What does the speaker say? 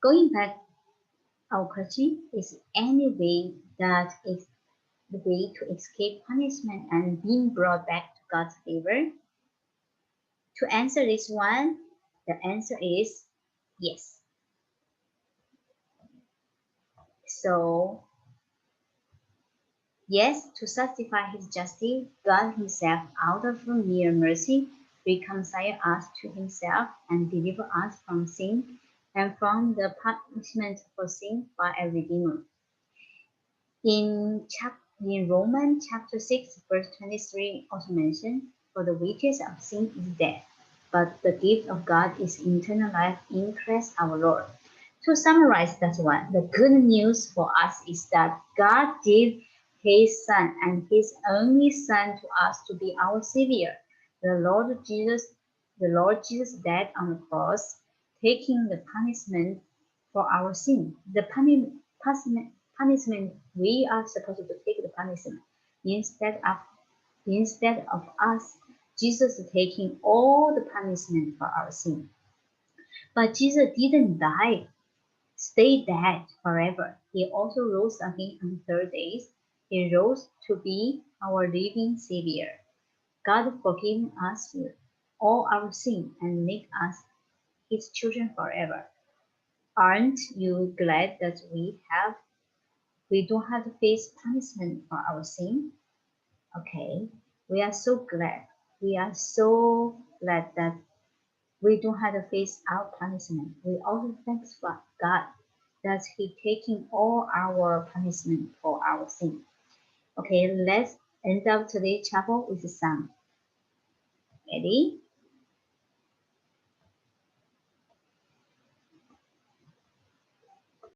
Going back, our question is any way that is the way to escape punishment and being brought back to God's favor? To answer this one, the answer is yes. So, yes, to satisfy his justice, God himself, out of mere mercy, reconcile us to himself and deliver us from sin and from the punishment for sin by a redeemer. In Romans chapter 6, verse 23 also mentioned, for the wages of sin is death, but the gift of God is eternal life in Christ our Lord. To summarize that one, the good news for us is that God gave his Son and his only Son to us to be our Savior. The Lord Jesus died on the cross, taking the punishment for our sin. The punishment we are supposed to take the punishment instead of us. Jesus taking all the punishment for our sin. But Jesus didn't die stay dead forever. He also rose again on the third day. He rose to be our living Savior. God forgave us all our sin and make us His children forever. Aren't you glad that we don't have to face punishment for our sin? Okay, we are so glad. We are so glad that we don't have to face our punishment. We also thanks for God that He taking all our punishment for our sin. Okay, let's end up today's chapel with a song. Ready?